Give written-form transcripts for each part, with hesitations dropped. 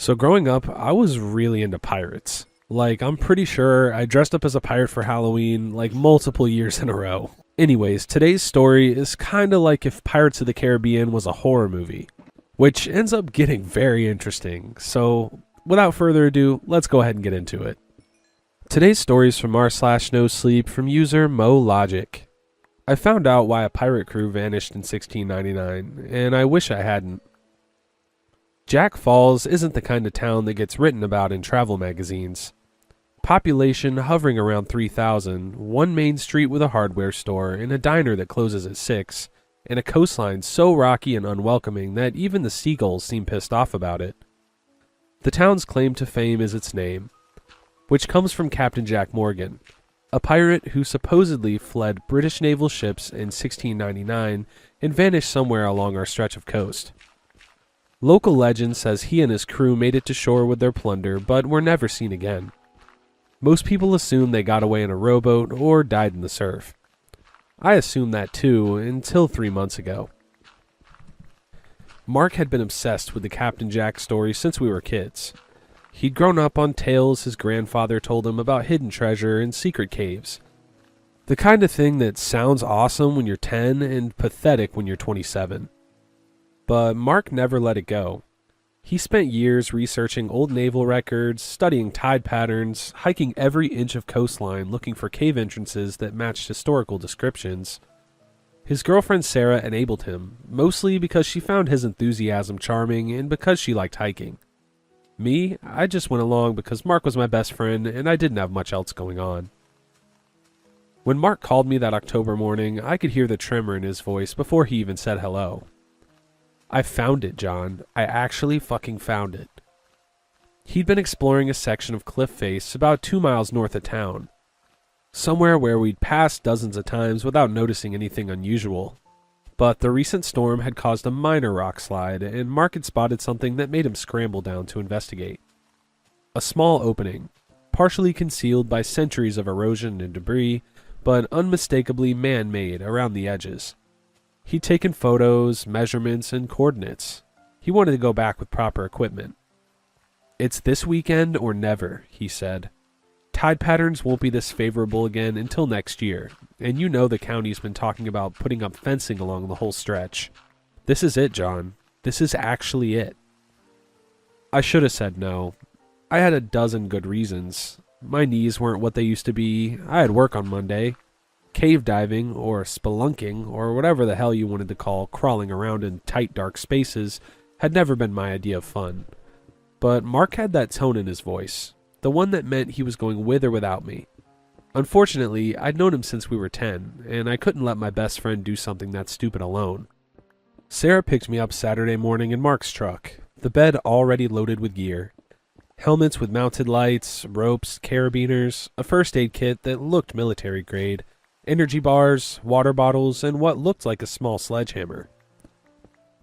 So growing up, I was really into pirates. Like, I'm pretty sure I dressed up as a pirate for Halloween like multiple years in a row. Anyways, today's story is kinda like if Pirates of the Caribbean was a horror movie, which ends up getting very interesting. So, without further ado, let's go ahead and get into it. Today's story is from r/nosleep from user MoLogic. I found out why a pirate crew vanished in 1699, and I wish I hadn't. Jack Falls isn't the kind of town that gets written about in travel magazines. Population hovering around 3,000, one main street with a hardware store, and a diner that closes at 6, and a coastline so rocky and unwelcoming that even the seagulls seem pissed off about it. The town's claim to fame is its name, which comes from Captain Jack Morgan, a pirate who supposedly fled British naval ships in 1699 and vanished somewhere along our stretch of coast. Local legend says he and his crew made it to shore with their plunder, but were never seen again. Most people assume they got away in a rowboat or died in the surf. I assumed that too, until 3 months ago. Mark had been obsessed with the Captain Jack story since we were kids. He'd grown up on tales his grandfather told him about hidden treasure and secret caves. The kind of thing that sounds awesome when you're 10 and pathetic when you're 27. But Mark never let it go. He spent years researching old naval records, studying tide patterns, hiking every inch of coastline looking for cave entrances that matched historical descriptions. His girlfriend Sarah enabled him, mostly because she found his enthusiasm charming and because she liked hiking. Me, I just went along because Mark was my best friend and I didn't have much else going on. When Mark called me that October morning, I could hear the tremor in his voice before he even said hello. I found it, John. I actually fucking found it. He'd been exploring a section of cliff face about 2 miles north of town. Somewhere where we'd passed dozens of times without noticing anything unusual. But the recent storm had caused a minor rock slide, and Mark had spotted something that made him scramble down to investigate. A small opening, partially concealed by centuries of erosion and debris, but unmistakably man-made around the edges. He'd taken photos, measurements, and coordinates. He wanted to go back with proper equipment. "It's this weekend or never," he said. "Tide patterns won't be this favorable again until next year, and you know the county's been talking about putting up fencing along the whole stretch. This is it, John. This is actually it." I should have said no. I had a dozen good reasons. My knees weren't what they used to be. I had work on Monday. Cave diving, or spelunking, or whatever the hell you wanted to call crawling around in tight dark spaces, had never been my idea of fun. But Mark had that tone in his voice, the one that meant he was going with or without me. Unfortunately, I'd known him since we were 10, and I couldn't let my best friend do something that stupid alone. Sarah picked me up Saturday morning in Mark's truck, the bed already loaded with gear. Helmets with mounted lights, ropes, carabiners, a first aid kit that looked military grade, energy bars, water bottles, and what looked like a small sledgehammer.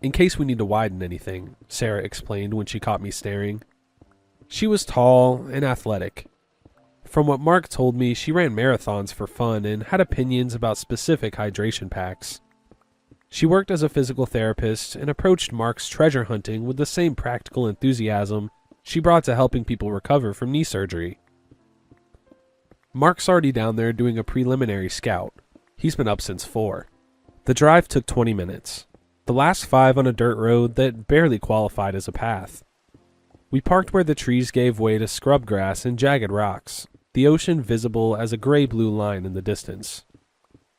"In case we need to widen anything," Sarah explained when she caught me staring. She was tall and athletic. From what Mark told me, she ran marathons for fun and had opinions about specific hydration packs. She worked as a physical therapist and approached Mark's treasure hunting with the same practical enthusiasm she brought to helping people recover from knee surgery. Mark's already down there doing a preliminary scout. He's been up since 4. The drive took 20 minutes. The last 5 on a dirt road that barely qualified as a path. We parked where the trees gave way to scrub grass and jagged rocks, the ocean visible as a gray-blue line in the distance.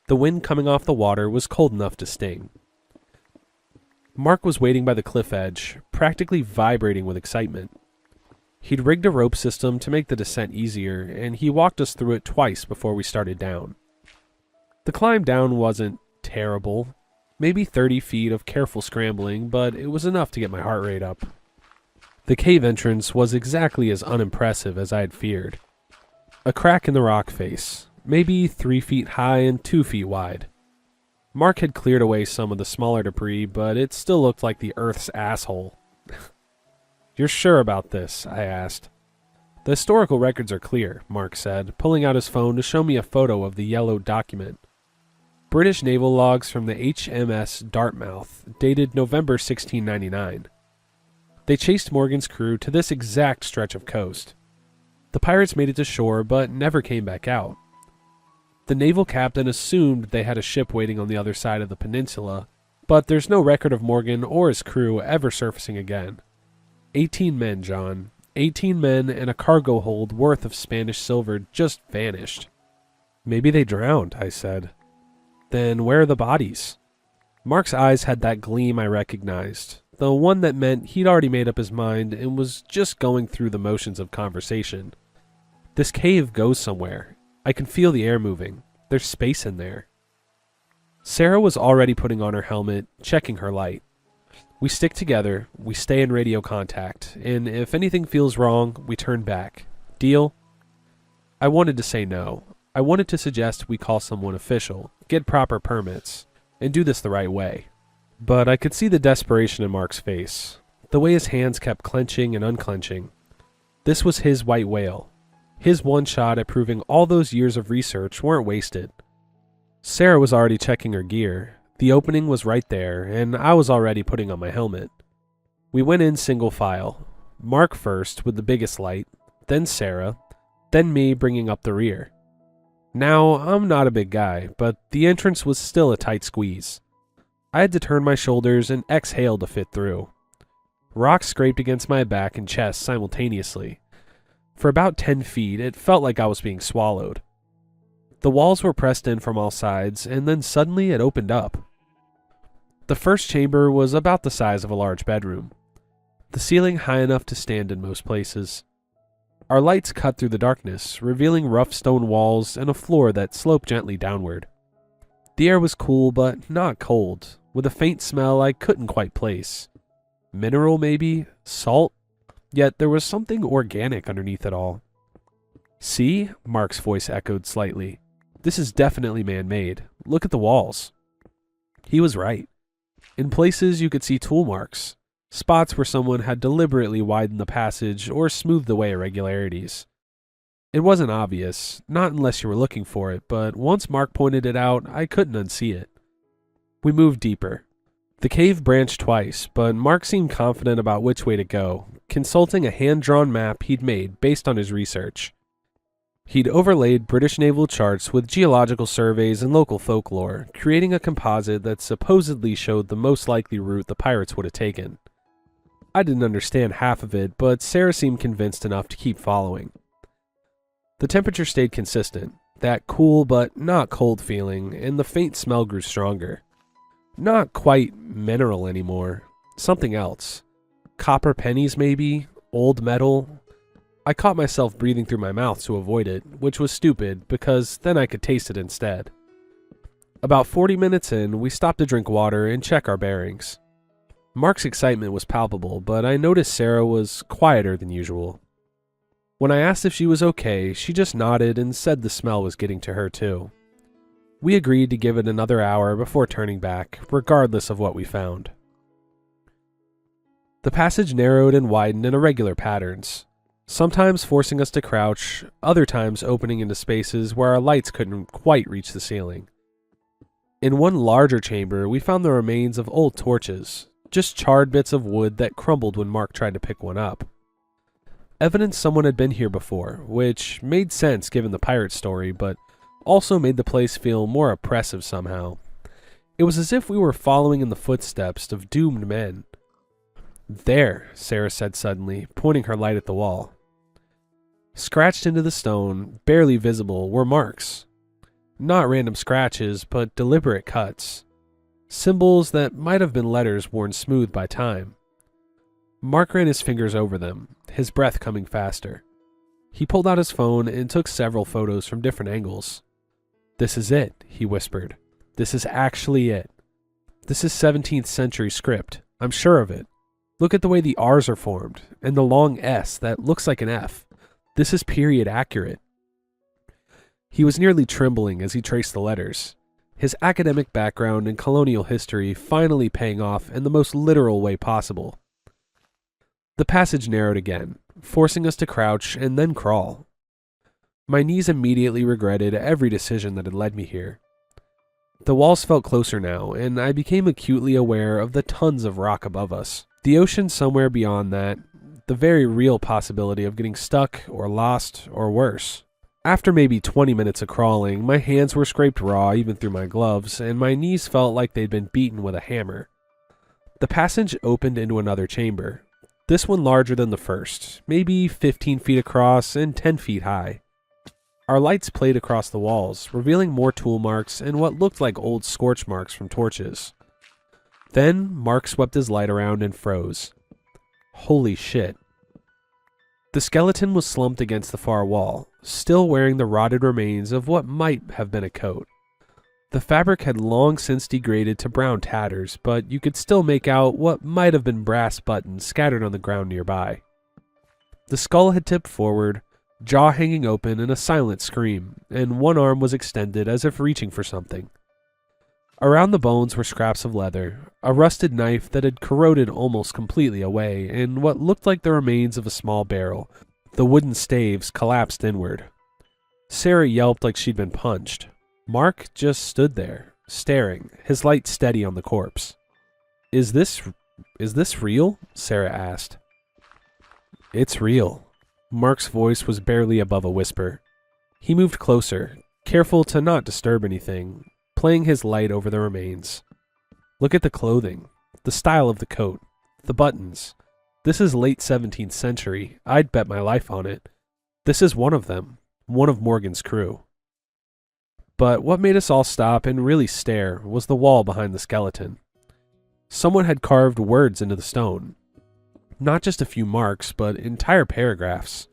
The wind coming off the water was cold enough to sting. Mark was waiting by the cliff edge, practically vibrating with excitement. He'd rigged a rope system to make the descent easier, and he walked us through it twice before we started down. The climb down wasn't terrible, maybe 30 feet of careful scrambling, but it was enough to get my heart rate up. The cave entrance was exactly as unimpressive as I had feared. A crack in the rock face, maybe 3 feet high and 2 feet wide. Mark had cleared away some of the smaller debris, but it still looked like the Earth's asshole. "You're sure about this?" I asked. "The historical records are clear," Mark said, pulling out his phone to show me a photo of the yellow document. British naval logs from the HMS Dartmouth, dated November 1699. They chased Morgan's crew to this exact stretch of coast. The pirates made it to shore but never came back out. The naval captain assumed they had a ship waiting on the other side of the peninsula, but there's no record of Morgan or his crew ever surfacing again. 18 men, John. 18 men and a cargo hold worth of Spanish silver just vanished. Maybe they drowned, I said. Then where are the bodies? Mark's eyes had that gleam I recognized, the one that meant he'd already made up his mind and was just going through the motions of conversation. This cave goes somewhere. I can feel the air moving. There's space in there. Sarah was already putting on her helmet, checking her light. We stick together, we stay in radio contact, and if anything feels wrong, we turn back. Deal? I wanted to say no. I wanted to suggest we call someone official, get proper permits, and do this the right way. But I could see the desperation in Mark's face, the way his hands kept clenching and unclenching. This was his white whale. His one shot at proving all those years of research weren't wasted. Sarah was already checking her gear. The opening was right there, and I was already putting on my helmet. We went in single file. Mark first with the biggest light, then Sarah, then me bringing up the rear. Now, I'm not a big guy, but the entrance was still a tight squeeze. I had to turn my shoulders and exhale to fit through. Rocks scraped against my back and chest simultaneously. For about 10 feet, it felt like I was being swallowed. The walls were pressed in from all sides, and then suddenly it opened up. The first chamber was about the size of a large bedroom. The ceiling high enough to stand in most places. Our lights cut through the darkness, revealing rough stone walls and a floor that sloped gently downward. The air was cool but not cold, with a faint smell I couldn't quite place. Mineral maybe? Salt? Yet there was something organic underneath it all. See? Mark's voice echoed slightly. This is definitely man-made. Look at the walls. He was right. In places you could see tool marks, spots where someone had deliberately widened the passage or smoothed away irregularities. It wasn't obvious, not unless you were looking for it, but once Mark pointed it out, I couldn't unsee it. We moved deeper. The cave branched twice, but Mark seemed confident about which way to go, consulting a hand-drawn map he'd made based on his research. He'd overlaid British naval charts with geological surveys and local folklore, creating a composite that supposedly showed the most likely route the pirates would have taken. I didn't understand half of it, but Sarah seemed convinced enough to keep following. The temperature stayed consistent, that cool but not cold feeling, and the faint smell grew stronger. Not quite mineral anymore, something else. Copper pennies maybe, old metal. I caught myself breathing through my mouth to avoid it, which was stupid because then I could taste it instead. About 40 minutes in, we stopped to drink water and check our bearings. Mark's excitement was palpable, but I noticed Sarah was quieter than usual. When I asked if she was okay, she just nodded and said the smell was getting to her too. We agreed to give it another hour before turning back, regardless of what we found. The passage narrowed and widened in irregular patterns, sometimes forcing us to crouch, other times opening into spaces where our lights couldn't quite reach the ceiling. In one larger chamber, we found the remains of old torches, just charred bits of wood that crumbled when Mark tried to pick one up. Evidence someone had been here before, which made sense given the pirate story, but also made the place feel more oppressive somehow. It was as if we were following in the footsteps of doomed men. There, Sarah said suddenly, pointing her light at the wall. Scratched into the stone, barely visible, were marks. Not random scratches, but deliberate cuts. Symbols that might have been letters worn smooth by time. Mark ran his fingers over them, his breath coming faster. He pulled out his phone and took several photos from different angles. "This is it," he whispered. "This is actually it. This is 17th century script. I'm sure of it. Look at the way the R's are formed, and the long S that looks like an F. This is period accurate." He was nearly trembling as he traced the letters, his academic background in colonial history finally paying off in the most literal way possible. The passage narrowed again, forcing us to crouch and then crawl. My knees immediately regretted every decision that had led me here. The walls felt closer now, and I became acutely aware of the tons of rock above us. The ocean somewhere beyond that, the very real possibility of getting stuck or lost or worse. After maybe 20 minutes of crawling, my hands were scraped raw even through my gloves, and my knees felt like they'd been beaten with a hammer. The passage opened into another chamber, this one larger than the first, maybe 15 feet across and 10 feet high. Our lights played across the walls, revealing more tool marks and what looked like old scorch marks from torches. Then, Mark swept his light around and froze. Holy shit. The skeleton was slumped against the far wall, still wearing the rotted remains of what might have been a coat. The fabric had long since degraded to brown tatters, but you could still make out what might have been brass buttons scattered on the ground nearby. The skull had tipped forward, jaw hanging open in a silent scream, and one arm was extended as if reaching for something. Around the bones were scraps of leather, a rusted knife that had corroded almost completely away, and what looked like the remains of a small barrel, the wooden staves collapsed inward. Sarah yelped like she'd been punched. Mark just stood there, staring, his light steady on the corpse. Is this real?" Sarah asked. "It's real." Mark's voice was barely above a whisper. He moved closer, careful to not disturb anything, playing his light over the remains. "Look at the clothing, the style of the coat, the buttons. This is late 17th century. I'd bet my life on it. This is one of them, one of Morgan's crew." But what made us all stop and really stare was the wall behind the skeleton. Someone had carved words into the stone. Not just a few marks, but entire paragraphs.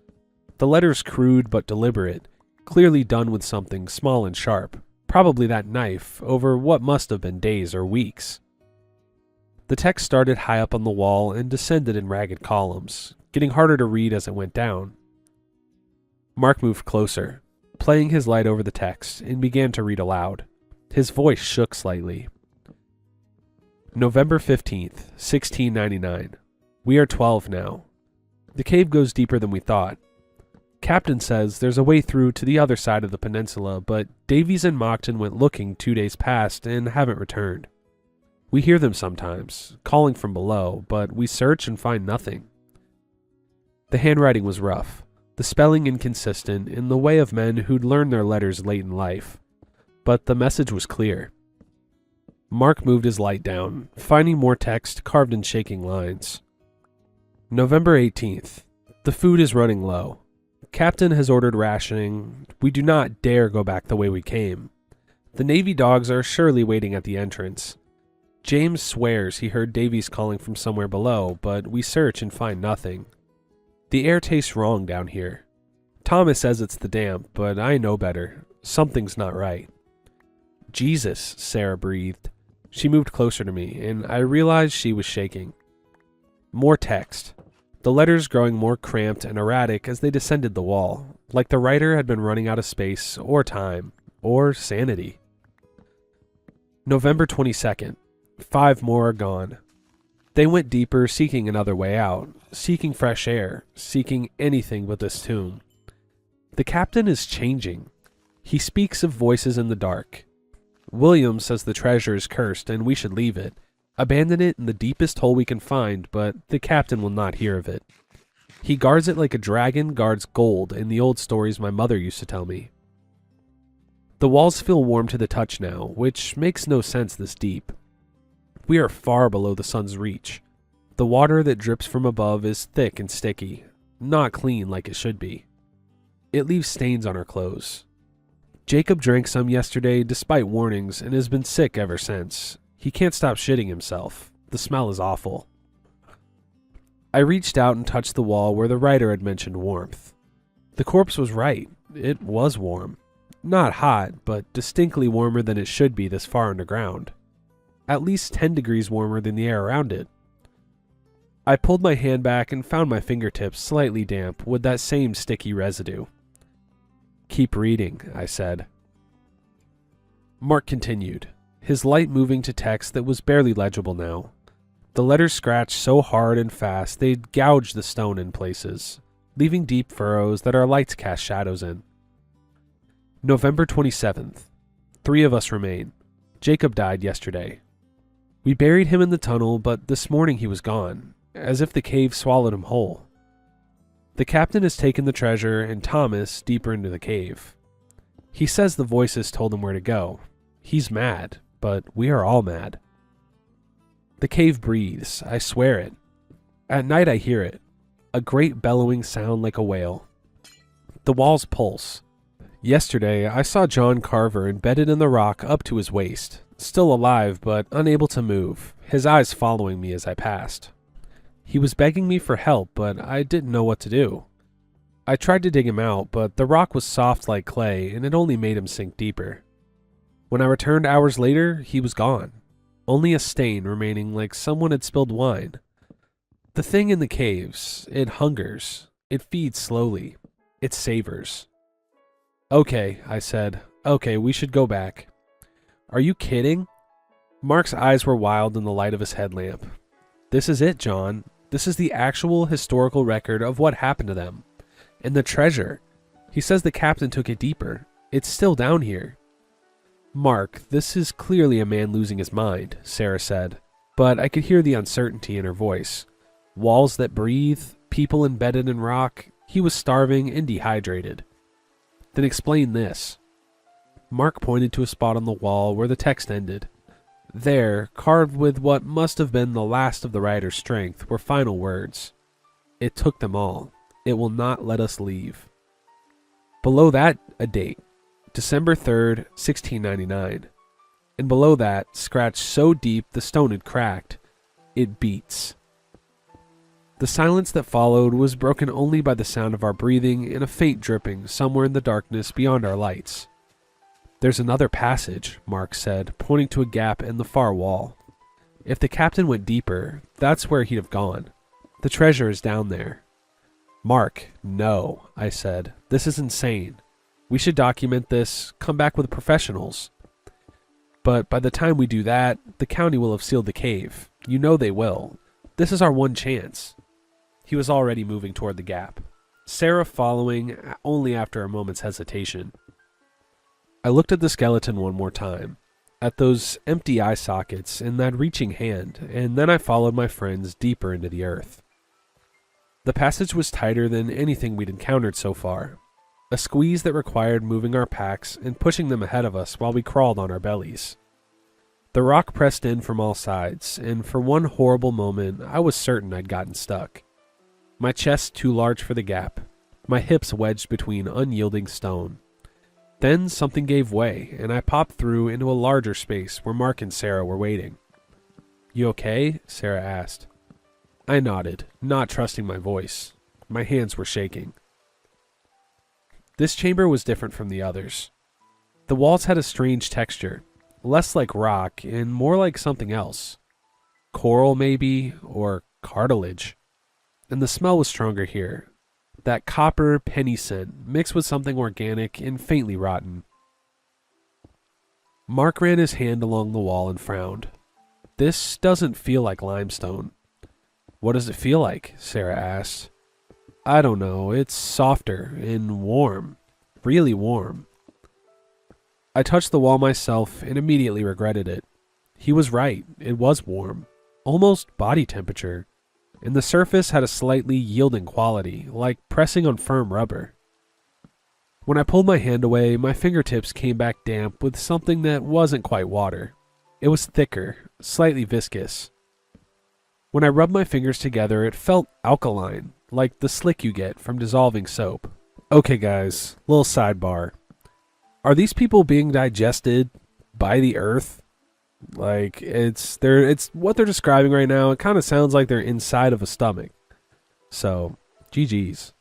The letters crude but deliberate, clearly done with something small and sharp, probably that knife, over what must have been days or weeks. The text started high up on the wall and descended in ragged columns, getting harder to read as it went down. Mark moved closer, playing his light over the text, and began to read aloud. His voice shook slightly. "November 15th, 1699. We are 12 now. The cave goes deeper than we thought. Captain says there's a way through to the other side of the peninsula, but Davies and Mockton went looking 2 days past and haven't returned. We hear them sometimes, calling from below, but we search and find nothing." The handwriting was rough, the spelling inconsistent, in the way of men who'd learned their letters late in life, but the message was clear. Mark moved his light down, finding more text carved in shaking lines. "November 18th. The food is running low. Captain has ordered rationing. We do not dare go back the way we came. The Navy dogs are surely waiting at the entrance. James swears he heard Davies calling from somewhere below, but we search and find nothing. The air tastes wrong down here. Thomas says it's the damp, but I know better. Something's not right." "Jesus," Sarah breathed. She moved closer to me, and I realized she was shaking. More text, the letters growing more cramped and erratic as they descended the wall, like the writer had been running out of space or time, or sanity. "November 22nd. 5 more are gone. They went deeper, seeking another way out, seeking fresh air, seeking anything but this tomb. The captain is changing. He speaks of voices in the dark. William says the treasure is cursed and we should leave it, abandon it in the deepest hole we can find, but the captain will not hear of it. He guards it like a dragon guards gold in the old stories my mother used to tell me. The walls feel warm to the touch now, which makes no sense this deep. We are far below the sun's reach. The water that drips from above is thick and sticky, not clean like it should be. It leaves stains on our clothes. Jacob drank some yesterday despite warnings and has been sick ever since. He can't stop shitting himself. The smell is awful." I reached out and touched the wall where the writer had mentioned warmth. The corpse was right. It was warm. Not hot, but distinctly warmer than it should be this far underground. At least 10 degrees warmer than the air around it. I pulled my hand back and found my fingertips slightly damp with that same sticky residue. "Keep reading," I said. Mark continued, his light moving to text that was barely legible now. The letters scratched so hard and fast they'd gouged the stone in places, leaving deep furrows that our lights cast shadows in. "November 27th. 3 of us remain. Jacob died yesterday. We buried him in the tunnel, but this morning he was gone. as if the cave swallowed him whole. The captain has taken the treasure and Thomas deeper into the cave. He says the voices told him where to go. He's mad, but we are all mad. The cave breathes, I swear it. At night I hear it, a great bellowing sound like a whale. The walls pulse. Yesterday I saw John Carver embedded in the rock up to his waist, still alive but unable to move, his eyes following me as I passed. He was begging me for help, but I didn't know what to do. I tried to dig him out, but the rock was soft like clay and it only made him sink deeper. When I returned hours later, he was gone. Only a stain remaining like someone had spilled wine. The thing in the caves, it hungers. It feeds slowly. It savors. Okay, I said. Okay, we should go back. Are you kidding? Mark's eyes were wild in the light of his headlamp. This is it, John. This is the actual historical record of what happened to them. And the treasure. He says the captain took it deeper. It's still down here. Mark, this is clearly a man losing his mind, Sarah said, but I could hear the uncertainty in her voice. Walls that breathe, people embedded in rock. He was starving and dehydrated. Then explain this. Mark pointed to a spot on the wall where the text ended. There, carved with what must have been the last of the writer's strength, were final words. It took them all. It will not let us leave. Below that, a date. December 3rd, 1699. And below that, scratched so deep the stone had cracked, it beats. The silence that followed was broken only by the sound of our breathing and a faint dripping somewhere in the darkness beyond our lights. There's another passage, Mark said, pointing to a gap in the far wall. If the captain went deeper, that's where he'd have gone. The treasure is down there. Mark, no, I said. This is insane. We should document this, come back with professionals. But by the time we do that, the county will have sealed the cave. You know they will. This is our one chance. He was already moving toward the gap, Sarah following only after a moment's hesitation. I looked at the skeleton one more time, at those empty eye sockets and that reaching hand, and then I followed my friends deeper into the earth. The passage was tighter than anything we'd encountered so far, a squeeze that required moving our packs and pushing them ahead of us while we crawled on our bellies. The rock pressed in from all sides, and for one horrible moment I was certain I'd gotten stuck. My chest too large for the gap, my hips wedged between unyielding stone. Then something gave way, and I popped through into a larger space where Mark and Sarah were waiting. You okay? Sarah asked. I nodded, not trusting my voice. My hands were shaking. This chamber was different from the others. The walls had a strange texture, less like rock and more like something else. Coral maybe, or cartilage. And the smell was stronger here. That copper penny scent mixed with something organic and faintly rotten. Mark ran his hand along the wall and frowned. This doesn't feel like limestone. What does it feel like? Sarah asked. I don't know. It's softer and warm. Really warm. I touched the wall myself and immediately regretted it. He was right. It was warm. Almost body temperature. And the surface had a slightly yielding quality, like pressing on firm rubber. When I pulled my hand away, my fingertips came back damp with something that wasn't quite water. It was thicker, slightly viscous. When I rubbed my fingers together, it felt alkaline, like the slick you get from dissolving soap. Okay guys, little sidebar. Are these people being digested by the earth? Like, it's what they're describing right now. It kind of sounds like they're inside of a stomach. So, GG's.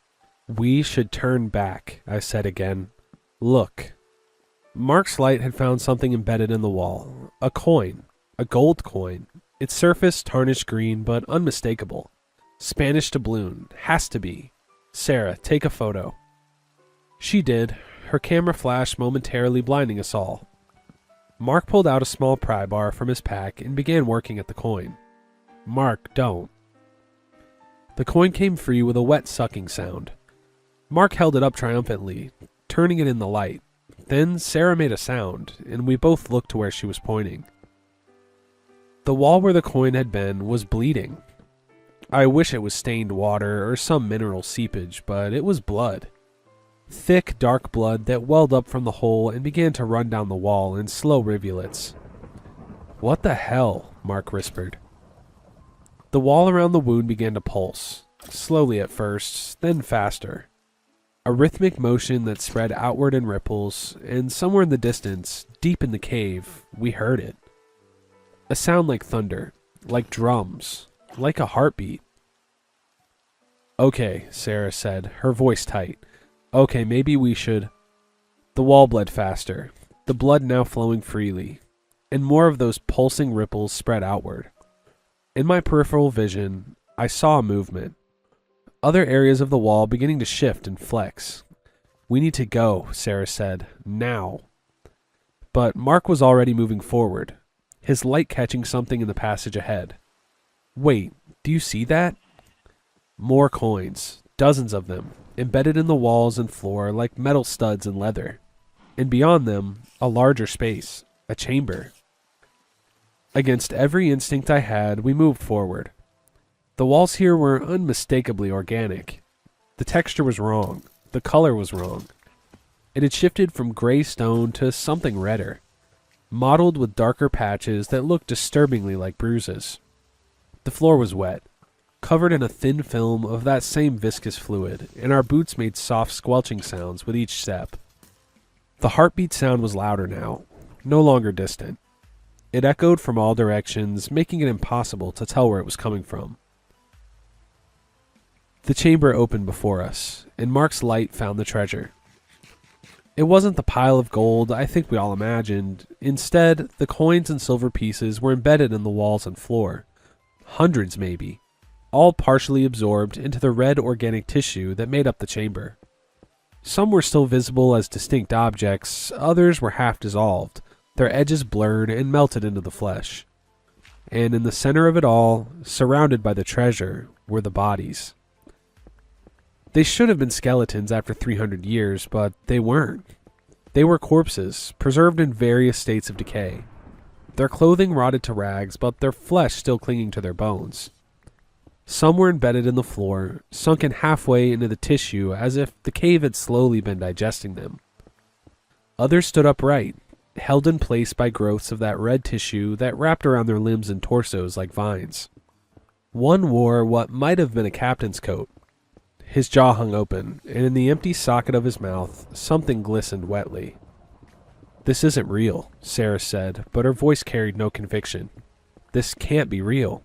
We should turn back, I said again. Look. Mark's light had found something embedded in the wall. A coin. A gold coin. Its surface tarnished green, but unmistakable. Spanish doubloon. Has to be. Sarah, take a photo. She did. Her camera flashed momentarily, blinding us all. Mark pulled out a small pry bar from his pack and began working at the coin. Mark, don't. The coin came free with a wet sucking sound. Mark held it up triumphantly, turning it in the light. Then Sarah made a sound, and we both looked to where she was pointing. The wall where the coin had been was bleeding. I wish it was stained water or some mineral seepage, but it was blood. Thick, dark blood that welled up from the hole and began to run down the wall in slow rivulets. "What the hell?" Mark whispered. The wall around the wound began to pulse, slowly at first, then faster. A rhythmic motion that spread outward in ripples, and somewhere in the distance, deep in the cave, we heard it. A sound like thunder, like drums, like a heartbeat. "Okay," Sarah said, her voice tight. "Okay, maybe we should..." The wall bled faster, the blood now flowing freely, and more of those pulsing ripples spread outward. In my peripheral vision, I saw a movement. Other areas of the wall beginning to shift and flex. "We need to go," Sarah said. "Now." But Mark was already moving forward, his light catching something in the passage ahead. "Wait, do you see that?" More coins, dozens of them, embedded in the walls and floor like metal studs in leather. And beyond them, a larger space, a chamber. Against every instinct I had, we moved forward. The walls here were unmistakably organic. The texture was wrong. The color was wrong. It had shifted from gray stone to something redder, mottled with darker patches that looked disturbingly like bruises. The floor was wet, covered in a thin film of that same viscous fluid, and our boots made soft squelching sounds with each step. The heartbeat sound was louder now, no longer distant. It echoed from all directions, making it impossible to tell where it was coming from. The chamber opened before us, and Mark's light found the treasure. It wasn't the pile of gold I think we all imagined. Instead, the coins and silver pieces were embedded in the walls and floor. Hundreds, maybe, all partially absorbed into the red organic tissue that made up the chamber. Some were still visible as distinct objects, others were half dissolved, their edges blurred and melted into the flesh. And in the center of it all, surrounded by the treasure, were the bodies. They should have been skeletons after 300 years, but they weren't. They were corpses, preserved in various states of decay. Their clothing rotted to rags, but their flesh still clinging to their bones. Some were embedded in the floor, sunken halfway into the tissue as if the cave had slowly been digesting them. Others stood upright, held in place by growths of that red tissue that wrapped around their limbs and torsos like vines. One wore what might have been a captain's coat. His jaw hung open, and in the empty socket of his mouth, something glistened wetly. "This isn't real," Sarah said, but her voice carried no conviction. "This can't be real."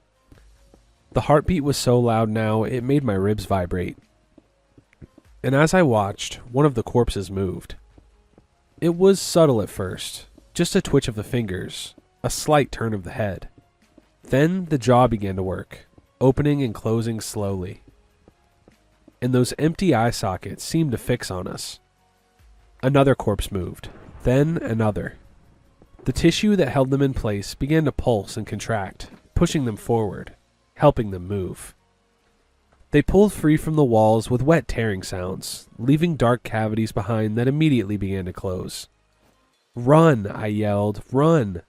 The heartbeat was so loud now, it made my ribs vibrate. And as I watched, one of the corpses moved. It was subtle at first, just a twitch of the fingers, a slight turn of the head. Then the jaw began to work, opening and closing slowly. And those empty eye sockets seemed to fix on us. Another corpse moved, then another. The tissue that held them in place began to pulse and contract, pushing them forward, helping them move. They pulled free from the walls with wet tearing sounds, leaving dark cavities behind that immediately began to close. "Run!" I yelled. "Run!"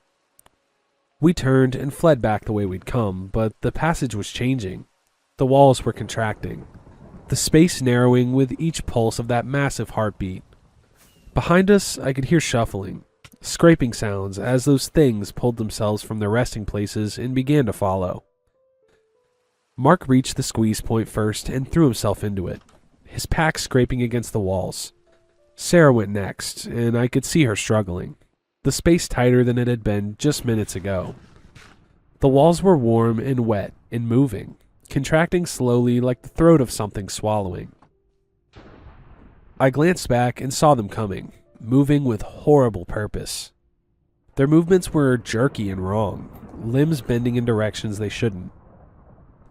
We turned and fled back the way we'd come, but the passage was changing. The walls were contracting, the space narrowing with each pulse of that massive heartbeat. Behind us, I could hear shuffling, scraping sounds as those things pulled themselves from their resting places and began to follow. Mark reached the squeeze point first and threw himself into it, his pack scraping against the walls. Sarah went next, and I could see her struggling, the space tighter than it had been just minutes ago. The walls were warm and wet and moving, contracting slowly like the throat of something swallowing. I glanced back and saw them coming, moving with horrible purpose. Their movements were jerky and wrong, limbs bending in directions they shouldn't.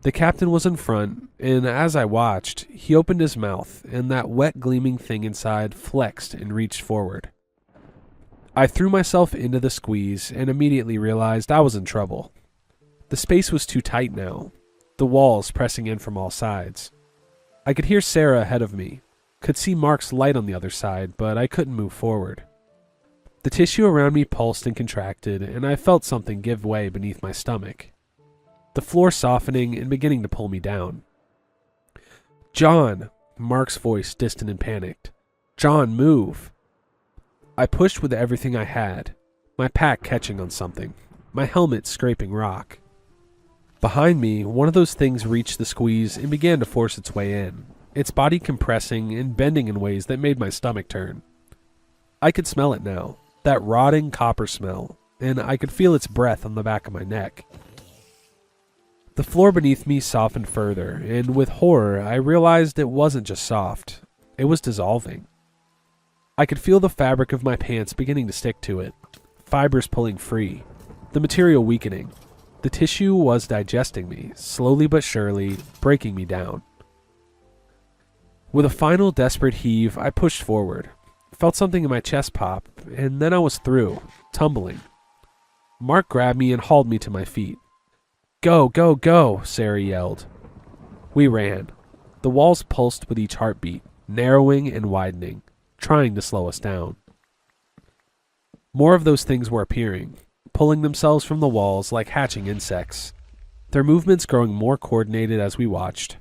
The captain was in front, and as I watched, he opened his mouth, and that wet gleaming thing inside flexed and reached forward. I threw myself into the squeeze and immediately realized I was in trouble. The space was too tight now, the walls pressing in from all sides. I could hear Sarah ahead of me, could see Mark's light on the other side, but I couldn't move forward. The tissue around me pulsed and contracted, and I felt something give way beneath my stomach. the floor softening and beginning to pull me down. "John!" Mark's voice distant and panicked. "John, move!" I pushed with everything I had, my pack catching on something, my helmet scraping rock. Behind me, one of those things reached the squeeze and began to force its way in, its body compressing and bending in ways that made my stomach turn. I could smell it now, that rotting copper smell, and I could feel its breath on the back of my neck. The floor beneath me softened further, and with horror I realized it wasn't just soft, it was dissolving. I could feel the fabric of my pants beginning to stick to it, fibers pulling free, the material weakening. The tissue was digesting me, slowly but surely, breaking me down. With a final desperate heave, I pushed forward, felt something in my chest pop, and then I was through, tumbling. Mark grabbed me and hauled me to my feet. "Go, go, go," Sarah yelled. We ran. The walls pulsed with each heartbeat, narrowing and widening, trying to slow us down. More of those things were appearing, pulling themselves from the walls like hatching insects, their movements growing more coordinated as we watched.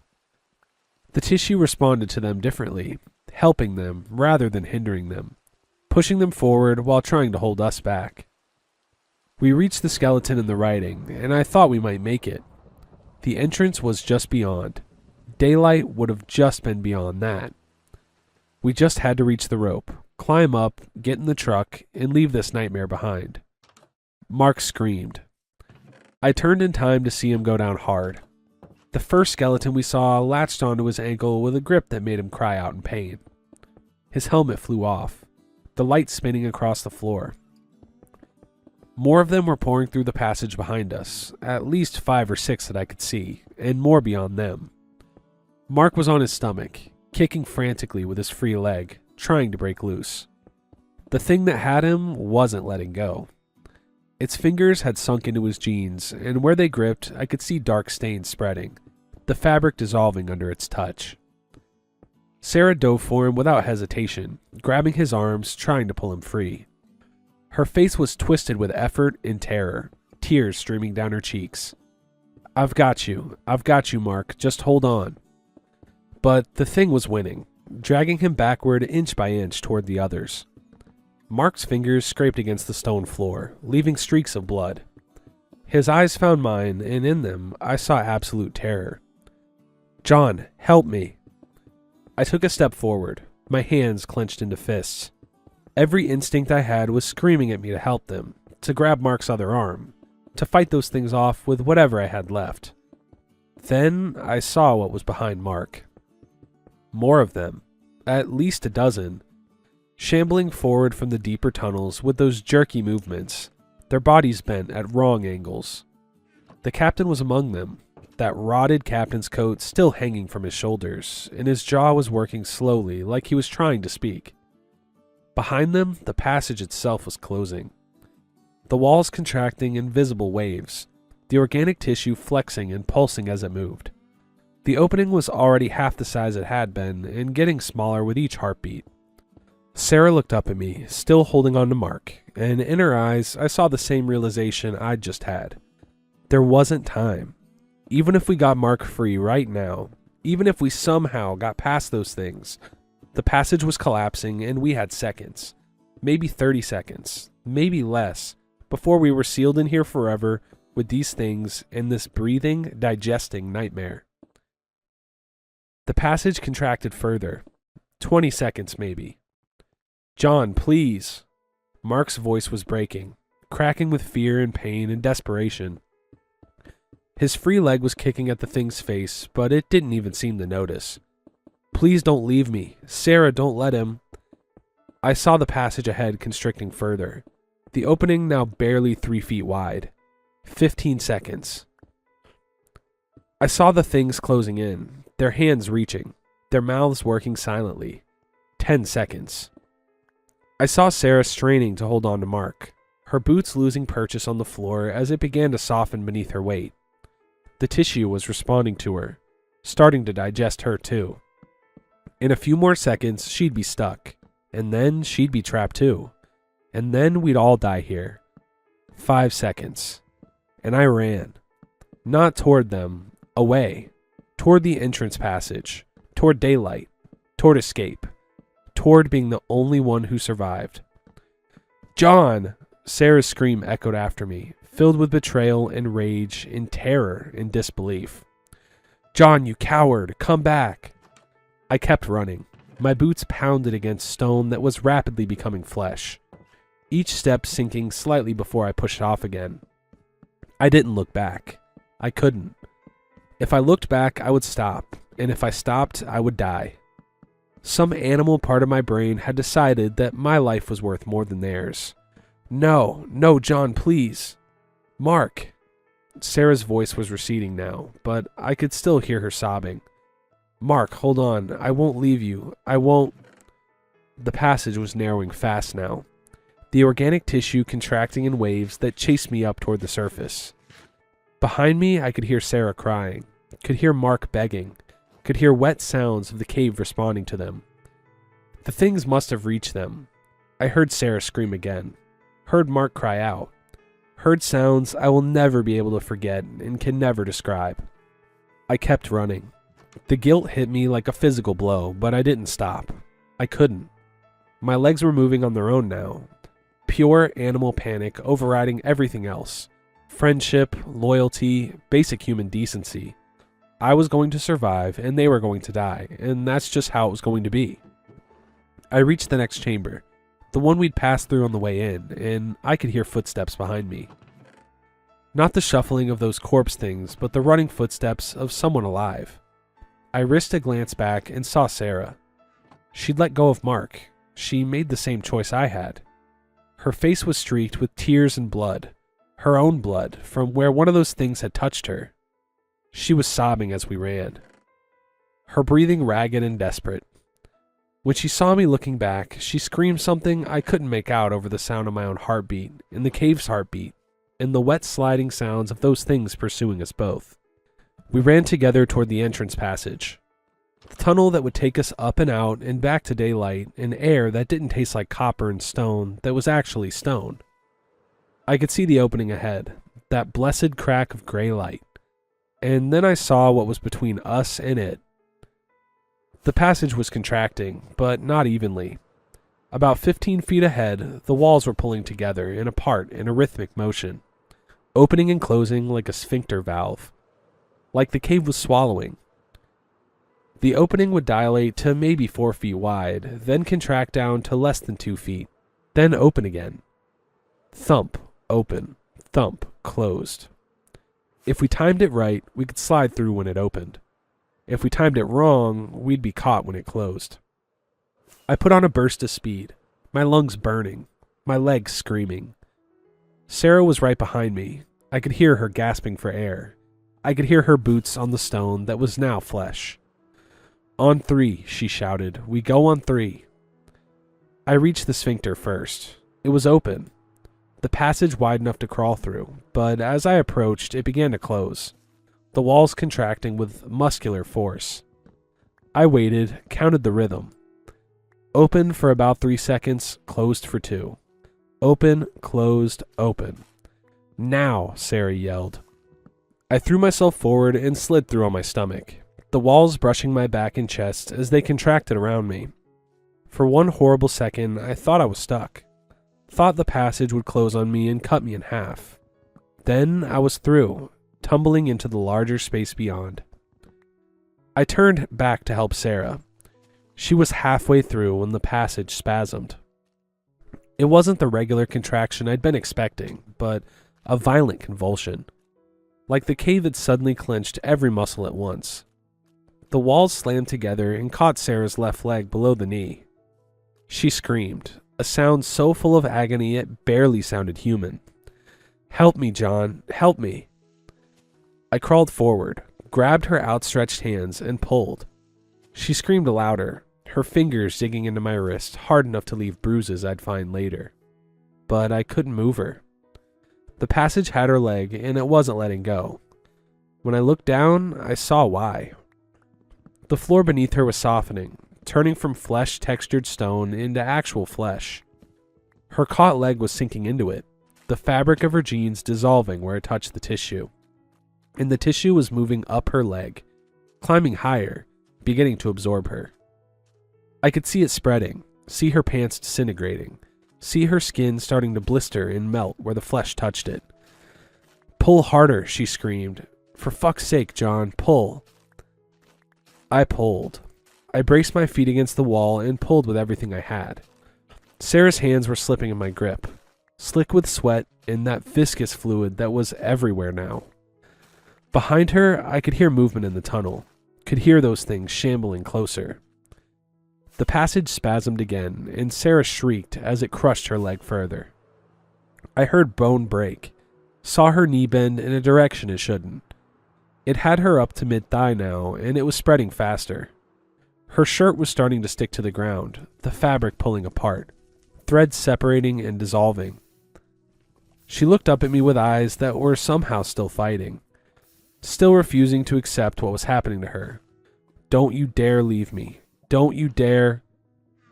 The tissue responded to them differently, helping them rather than hindering them, pushing them forward while trying to hold us back. We reached the skeleton in the writing, and I thought we might make it. The entrance was just beyond. Daylight would have just been beyond that. We just had to reach the rope, climb up, get in the truck, and leave this nightmare behind. Mark screamed. I turned in time to see him go down hard. The first skeleton we saw latched onto his ankle with a grip that made him cry out in pain. His helmet flew off, the light spinning across the floor. More of them were pouring through the passage behind us, at least 5 or 6 that I could see, and more beyond them. Mark was on his stomach, kicking frantically with his free leg, trying to break loose. The thing that had him wasn't letting go. Its fingers had sunk into his jeans, and where they gripped, I could see dark stains spreading, the fabric dissolving under its touch. Sarah dove for him without hesitation, grabbing his arms, trying to pull him free. Her face was twisted with effort and terror, tears streaming down her cheeks. I've got you, Mark, just hold on." But the thing was winning, dragging him backward inch by inch toward the others. Mark's fingers scraped against the stone floor, leaving streaks of blood. His eyes found mine, and in them I saw absolute terror. "John, help me." I took a step forward, my hands clenched into fists. Every instinct I had was screaming at me to help them, to grab Mark's other arm, to fight those things off with whatever I had left. Then I saw what was behind Mark. More of them, at least a dozen, shambling forward from the deeper tunnels with those jerky movements, their bodies bent at wrong angles. The captain was among them, that rotted captain's coat still hanging from his shoulders, and his jaw was working slowly like he was trying to speak. Behind them, the passage itself was closing. The walls contracting in visible waves, the organic tissue flexing and pulsing as it moved. The opening was already half the size it had been, and getting smaller with each heartbeat. Sarah looked up at me, still holding on to Mark, and in her eyes I saw the same realization I'd just had. There wasn't time. Even if we got Mark free right now, even if we somehow got past those things, the passage was collapsing and we had seconds, maybe 30 seconds, maybe less, before we were sealed in here forever with these things and this breathing, digesting nightmare. The passage contracted further, 20 seconds maybe. "John, please." Mark's voice was breaking, cracking with fear and pain and desperation. His free leg was kicking at the thing's face, but it didn't even seem to notice. "Please don't leave me. Sarah, don't let him." I saw the passage ahead constricting further, the opening now barely 3 feet wide. 15 seconds. I saw the things closing in, their hands reaching, their mouths working silently. 10 seconds. I saw Sarah straining to hold on to Mark, her boots losing purchase on the floor as it began to soften beneath her weight. The tissue was responding to her, starting to digest her too. In a few more seconds, she'd be stuck, and then she'd be trapped too, and then we'd all die here. 5 seconds. And I ran. Not toward them, away, toward the entrance passage, toward daylight, toward escape, toward being the only one who survived. "John!" Sarah's scream echoed after me, filled with betrayal and rage and terror and disbelief. "John, you coward, come back!" I kept running. My boots pounded against stone that was rapidly becoming flesh, each step sinking slightly before I pushed off again. I didn't look back. I couldn't. If I looked back, I would stop, and if I stopped, I would die. Some animal part of my brain had decided that my life was worth more than theirs. "No, no, John, please." "Mark." Sarah's voice was receding now, but I could still hear her sobbing. "Mark, hold on. I won't leave you. I won't." The passage was narrowing fast now, the organic tissue contracting in waves that chased me up toward the surface. Behind me, I could hear Sarah crying, could hear Mark begging, could hear wet sounds of the cave responding to them. The things must have reached them. I heard Sarah scream again, heard Mark cry out, heard sounds I will never be able to forget and can never describe. I kept running. The guilt hit me like a physical blow, but I didn't stop. I couldn't. My legs were moving on their own now. Pure animal panic overriding everything else. Friendship, loyalty, basic human decency. I was going to survive, and they were going to die, and that's just how it was going to be. I reached the next chamber, the one we'd passed through on the way in, and I could hear footsteps behind me. Not the shuffling of those corpse things, but the running footsteps of someone alive. I risked a glance back and saw Sarah. She'd let go of Mark. She made the same choice I had. Her face was streaked with tears and blood. Her own blood, from where one of those things had touched her. She was sobbing as we ran, her breathing ragged and desperate. When she saw me looking back, she screamed something I couldn't make out over the sound of my own heartbeat, and the cave's heartbeat, and the wet sliding sounds of those things pursuing us both. We ran together toward the entrance passage, the tunnel that would take us up and out and back to daylight and air that didn't taste like copper and stone that was actually stone. I could see the opening ahead, that blessed crack of gray light, and then I saw what was between us and it. The passage was contracting, but not evenly. About 15 feet ahead, the walls were pulling together and apart in a rhythmic motion, opening and closing like a sphincter valve, like the cave was swallowing. The opening would dilate to maybe 4 feet wide, then contract down to less than 2 feet, then open again. Thump, open, thump, closed. If we timed it right, we could slide through when it opened. If we timed it wrong, we'd be caught when it closed. I put on a burst of speed, my lungs burning, my legs screaming. Sarah was right behind me. I could hear her gasping for air. I could hear her boots on the stone that was now flesh. "On 3, she shouted. "We go on 3. I reached the sphincter first. It was open. The passage wide enough to crawl through, but as I approached, it began to close, the walls contracting with muscular force. I waited, counted the rhythm. Open for about 3 seconds, closed for 2. Open, closed, open. "Now," Sarah yelled. I threw myself forward and slid through on my stomach, the walls brushing my back and chest as they contracted around me. For one horrible second, I thought I was stuck. Thought the passage would close on me and cut me in half. Then I was through, tumbling into the larger space beyond. I turned back to help Sarah. She was halfway through when the passage spasmed. It wasn't the regular contraction I'd been expecting, but a violent convulsion. Like the cave had suddenly clenched every muscle at once. The walls slammed together and caught Sarah's left leg below the knee. She screamed, a sound so full of agony it barely sounded human. "Help me, John, help me." I crawled forward, grabbed her outstretched hands, and pulled. She screamed louder, her fingers digging into my wrist hard enough to leave bruises I'd find later. But I couldn't move her. The passage had her leg, and it wasn't letting go. When I looked down, I saw why. The floor beneath her was softening, turning from flesh-textured stone into actual flesh. Her caught leg was sinking into it, the fabric of her jeans dissolving where it touched the tissue. and the tissue was moving up her leg, climbing higher, beginning to absorb her. I could see it spreading, see her pants disintegrating, see her skin starting to blister and melt where the flesh touched it. "Pull harder," she screamed. "For fuck's sake, John, pull." I pulled. I braced my feet against the wall and pulled with everything I had. Sarah's hands were slipping in my grip, slick with sweat and that viscous fluid that was everywhere now. Behind her, I could hear movement in the tunnel, could hear those things shambling closer. The passage spasmed again, and Sarah shrieked as it crushed her leg further. I heard bone break, saw her knee bend in a direction it shouldn't. It had her up to mid-thigh now, and it was spreading faster. Her shirt was starting to stick to the ground, the fabric pulling apart, threads separating and dissolving. She looked up at me with eyes that were somehow still fighting, still refusing to accept what was happening to her. "Don't you dare leave me. Don't you dare."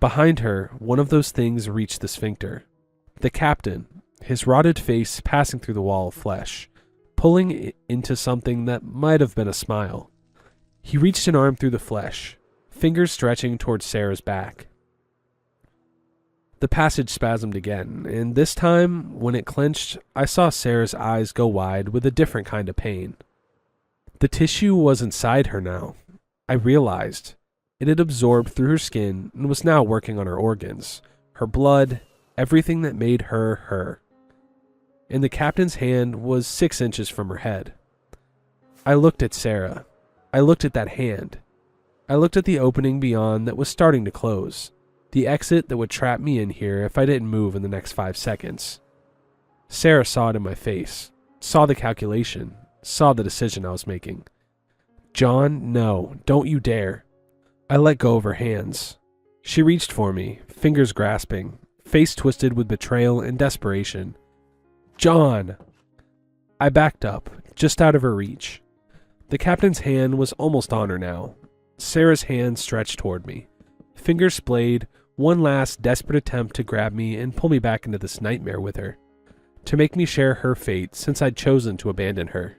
Behind her, one of those things reached the sphincter. The captain, his rotted face passing through the wall of flesh, pulling it into something that might have been a smile. He reached an arm through the flesh, fingers stretching towards Sarah's back. The passage spasmed again, and this time, when it clenched, I saw Sarah's eyes go wide with a different kind of pain. The tissue was inside her now. I realized. It had absorbed through her skin and was now working on her organs, her blood, everything that made her her. And the captain's hand was 6 inches from her head. I looked at Sarah. I looked at that hand. I looked at the opening beyond that was starting to close, the exit that would trap me in here if I didn't move in the next 5 seconds. Sarah saw it in my face, saw the calculation, saw the decision I was making. "John, no, don't you dare." I let go of her hands. She reached for me, fingers grasping, face twisted with betrayal and desperation. "John!" I backed up, just out of her reach. The captain's hand was almost on her now. Sarah's hand stretched toward me, fingers splayed, one last desperate attempt to grab me and pull me back into this nightmare with her, to make me share her fate since I'd chosen to abandon her.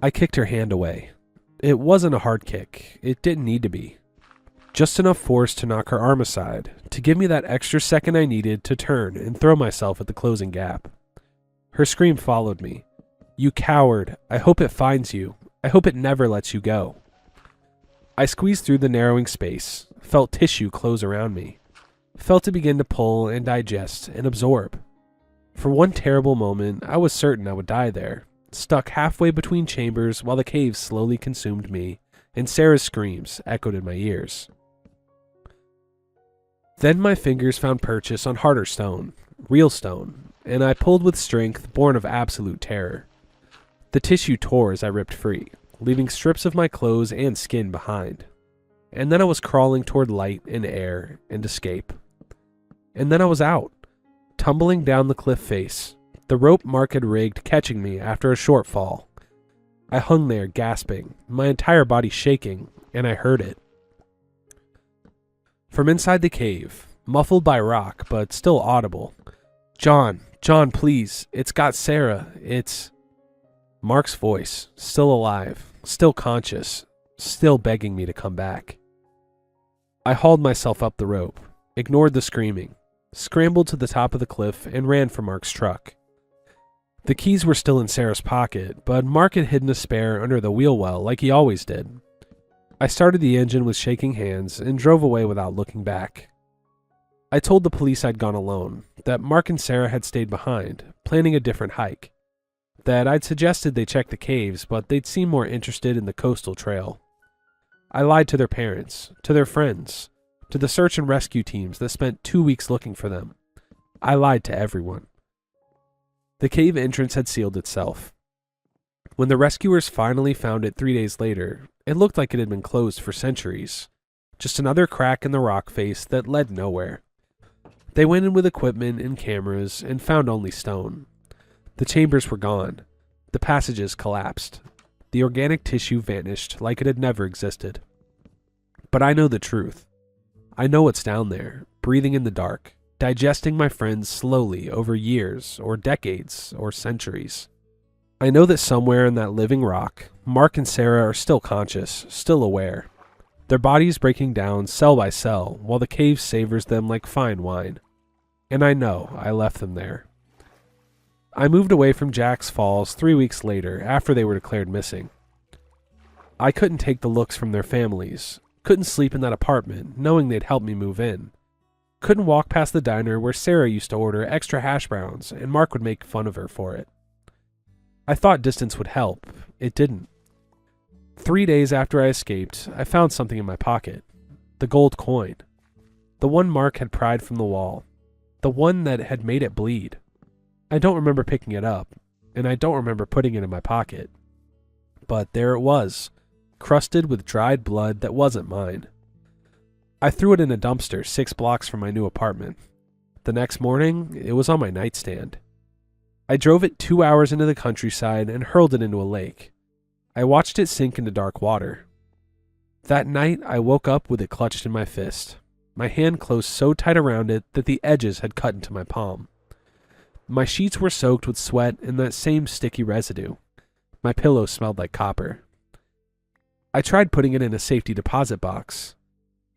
I kicked her hand away. It wasn't a hard kick. It didn't need to be. Just enough force to knock her arm aside, to give me that extra second I needed to turn and throw myself at the closing gap. Her scream followed me. "You coward! I hope it finds you. I hope it never lets you go." I squeezed through the narrowing space, felt tissue close around me, felt it begin to pull and digest and absorb. For one terrible moment, I was certain I would die there, stuck halfway between chambers while the cave slowly consumed me, and Sarah's screams echoed in my ears. Then my fingers found purchase on harder stone, real stone, and I pulled with strength born of absolute terror. The tissue tore as I ripped free, leaving strips of my clothes and skin behind. And then I was crawling toward light and air and escape. And then I was out, tumbling down the cliff face, the rope Mark had rigged catching me after a short fall. I hung there gasping, my entire body shaking, and I heard it. From inside the cave, muffled by rock but still audible. John, please, it's got Sarah, it's..." Mark's voice, still alive, still conscious, still begging me to come back. I hauled myself up the rope, ignored the screaming, scrambled to the top of the cliff and ran for Mark's truck. The keys were still in Sarah's pocket, but Mark had hidden a spare under the wheel well like he always did. I started the engine with shaking hands and drove away without looking back. I told the police I'd gone alone, that Mark and Sarah had stayed behind, planning a different hike, that I'd suggested they check the caves, but they'd seem more interested in the coastal trail. I lied to their parents, to their friends, to the search and rescue teams that spent 2 weeks looking for them. I lied to everyone. The cave entrance had sealed itself. When the rescuers finally found it 3 days later, it looked like it had been closed for centuries. Just another crack in the rock face that led nowhere. They went in with equipment and cameras and found only stone. The chambers were gone. The passages collapsed. The organic tissue vanished like it had never existed. But I know the truth. I know what's down there, breathing in the dark, digesting my friends slowly over years or decades or centuries. I know that somewhere in that living rock, Mark and Sarah are still conscious, still aware. Their bodies breaking down cell by cell, while the cave savors them like fine wine. And I know I left them there. I moved away from Jack's Falls 3 weeks later, after they were declared missing. I couldn't take the looks from their families, couldn't sleep in that apartment, knowing they'd help me move in. Couldn't walk past the diner where Sarah used to order extra hash browns, and Mark would make fun of her for it. I thought distance would help. It didn't. 3 days after I escaped, I found something in my pocket. The gold coin. The one Mark had pried from the wall. The one that had made it bleed. I don't remember picking it up, and I don't remember putting it in my pocket. But there it was, crusted with dried blood that wasn't mine. I threw it in a dumpster 6 blocks from my new apartment. The next morning, it was on my nightstand. I drove it 2 hours into the countryside and hurled it into a lake. I watched it sink into dark water. That night, I woke up with it clutched in my fist. My hand closed so tight around it that the edges had cut into my palm. My sheets were soaked with sweat and that same sticky residue. My pillow smelled like copper. I tried putting it in a safety deposit box.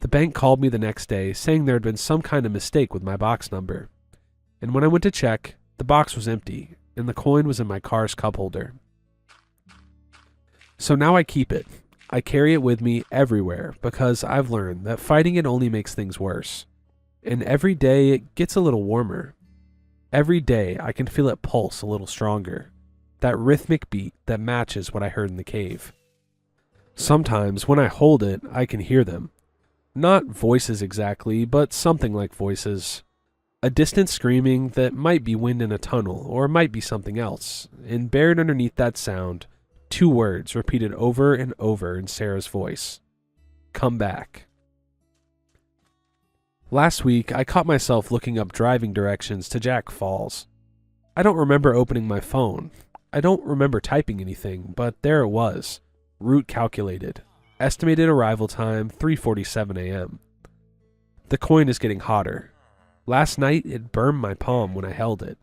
The bank called me the next day saying there had been some kind of mistake with my box number. And when I went to check, the box was empty and the coin was in my car's cup holder. So now I keep it. I carry it with me everywhere because I've learned that fighting it only makes things worse. And every day it gets a little warmer. Every day I can feel it pulse a little stronger. That rhythmic beat that matches what I heard in the cave. Sometimes when I hold it, I can hear them. Not voices exactly, but something like voices. A distant screaming that might be wind in a tunnel or might be something else. And buried underneath that sound, 2 words repeated over and over in Sarah's voice. Come back. Last week, I caught myself looking up driving directions to Jack Falls. I don't remember opening my phone. I don't remember typing anything, but there it was. Route calculated. Estimated arrival time 3:47 a.m. The coin is getting hotter. Last night, it burned my palm when I held it,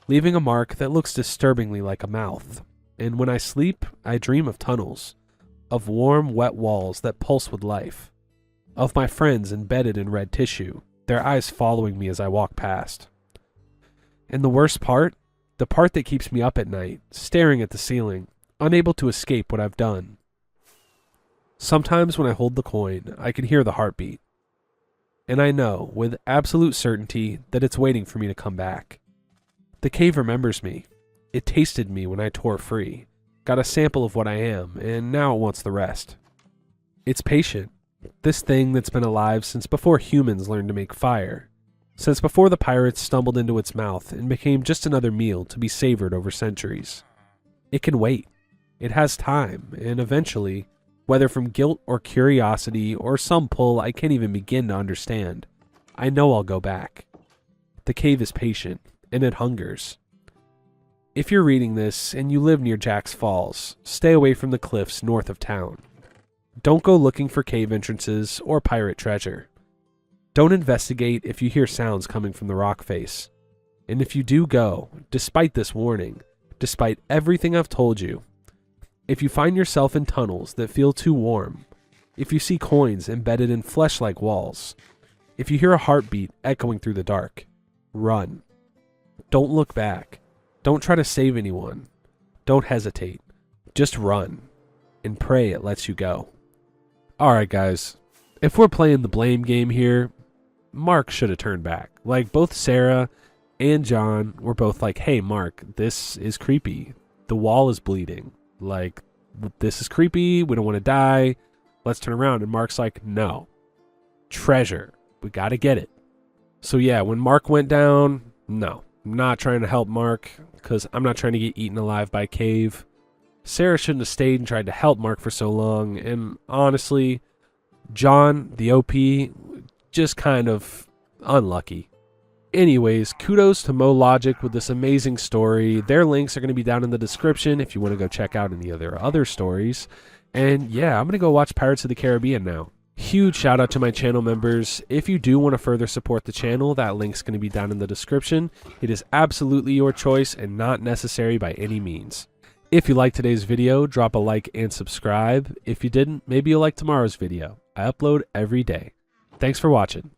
leaving a mark that looks disturbingly like a mouth. And when I sleep, I dream of tunnels, of warm, wet walls that pulse with life, of my friends embedded in red tissue, their eyes following me as I walk past. And the worst part, the part that keeps me up at night, staring at the ceiling, unable to escape what I've done. Sometimes when I hold the coin, I can hear the heartbeat. And I know, with absolute certainty, that it's waiting for me to come back. The cave remembers me. It tasted me when I tore free, got a sample of what I am, and now it wants the rest. It's patient, this thing that's been alive since before humans learned to make fire, since before the pirates stumbled into its mouth and became just another meal to be savored over centuries. It can wait. It has time, and eventually, whether from guilt or curiosity or some pull I can't even begin to understand, I know I'll go back. The cave is patient, and it hungers. If you're reading this and you live near Jack's Falls, stay away from the cliffs north of town. Don't go looking for cave entrances or pirate treasure. Don't investigate if you hear sounds coming from the rock face. And if you do go, despite this warning, despite everything I've told you, if you find yourself in tunnels that feel too warm, if you see coins embedded in flesh-like walls, if you hear a heartbeat echoing through the dark, run. Don't look back. Don't try to save anyone. Don't hesitate. Just run. And pray it lets you go. Alright guys, if we're playing the blame game here, Mark should have turned back. Like both Sarah and John were both like, hey Mark, this is creepy. The wall is bleeding. Like, this is creepy. We don't want to die. Let's turn around. And Mark's like, no. Treasure. We got to get it. So yeah, when Mark went down, no. I'm not trying to help Mark because I'm not trying to get eaten alive by a cave. Sarah shouldn't have stayed and tried to help Mark for so long. And honestly, John, the OP, just kind of unlucky. Anyways, kudos to MoLogic with this amazing story. Their links are going to be down in the description if you want to go check out any of their other stories. And yeah, I'm going to go watch Pirates of the Caribbean now. Huge shout out to my channel members. If you do want to further support the channel, that link's going to be down in the description. It is absolutely your choice and not necessary by any means. If you liked today's video, drop a like and subscribe. If you didn't, maybe you'll like tomorrow's video. I upload every day. Thanks for watching.